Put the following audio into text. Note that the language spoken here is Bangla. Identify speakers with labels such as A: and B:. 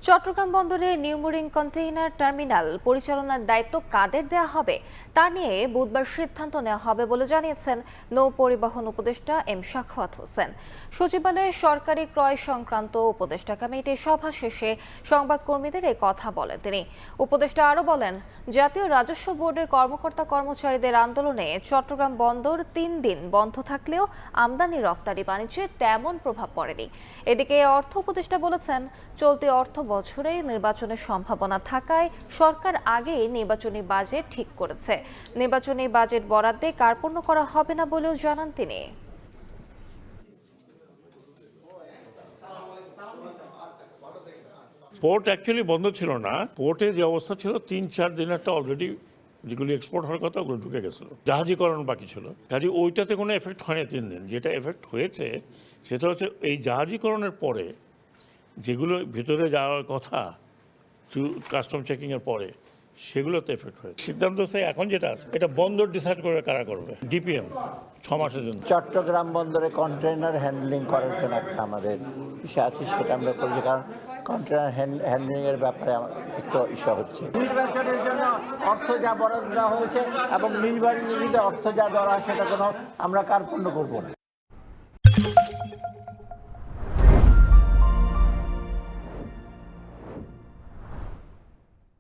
A: চট্টগ্রাম বন্দরে নিউমুরিং কন্টেইনার টার্মিনাল পরিচালনার দায়িত্ব কাদের দেয়া হবে তা নিয়ে বুধবার সিদ্ধান্ত নেওয়া হবে বলে জানিয়েছেন নৌ পরিবহন উপদেষ্টা এম সাখাওয়াত হোসেন। সচিবালয়ে সরকারি ক্রয় সংক্রান্ত উপদেষ্টা কমিটির সভা শেষে সংবাদকর্মীদের এই কথা বলেন তিনি। উপদেষ্টা আরও বলেন, জাতীয় রাজস্ব বোর্ডের কর্মকর্তা কর্মচারীদের আন্দোলনে চট্টগ্রাম বন্দর 3 দিন বন্ধ থাকলেও আমদানি রফতানি বাণিজ্যে তেমন প্রভাব পড়েনি। এদিকে অর্থ উপদেষ্টা বলেছেন, চলতি অর্থ বছরে নির্বাচনের সম্ভাবনা থাকায় সরকার আগেই নির্বাচনী বাজেট ঠিক করেছে। নির্বাচনী বাজেট বরাদ্দে কার্পণ্য করা হবে না বলেও জানান তিনি।
B: পোর্ট অ্যাকচুয়ালি বন্ধ ছিল না। পোর্টে যে অবস্থা ছিল 3-4 দিন একটা অলরেডি যেগুলি এক্সপোর্ট হওয়ার কথা ওগুলো ঢুকে গেছিলো, জাহাজীকরণ বাকি ছিল। কাজে ওইটাতে কোনো এফেক্ট হয়নি 3 দিন। যেটা এফেক্ট হয়েছে সেটা হচ্ছে এই জাহাজীকরণের পরে যেগুলো ভিতরে যাওয়ার কথা কাস্টম চেকিংয়ের পরে সেগুলোতে এফেক্ট হয়েছে। সিদ্ধান্ত হচ্ছে এখন যেটা আছে এটা বন্দর ডিসাইড করে কারা করবে, ডিপিএম 6 মাসের জন্য।
C: চট্টগ্রাম বন্দরে কন্টেইনার হ্যান্ডলিং করার জন্য একটা আমাদের ইস্যু আছে, সেটা আমরা করছি, কারণ কন্টেইনার হ্যান্ডলিং এর ব্যাপারে একটু ইস্যু হচ্ছে। নির্বাচনের জন্য অর্থ যা বরাদ্দ দেওয়া হয়েছে এবং নির্বাচনীতে অর্থ যা দেওয়া হয় সেটা কোনো আমরা কার্পণ্য করবো না।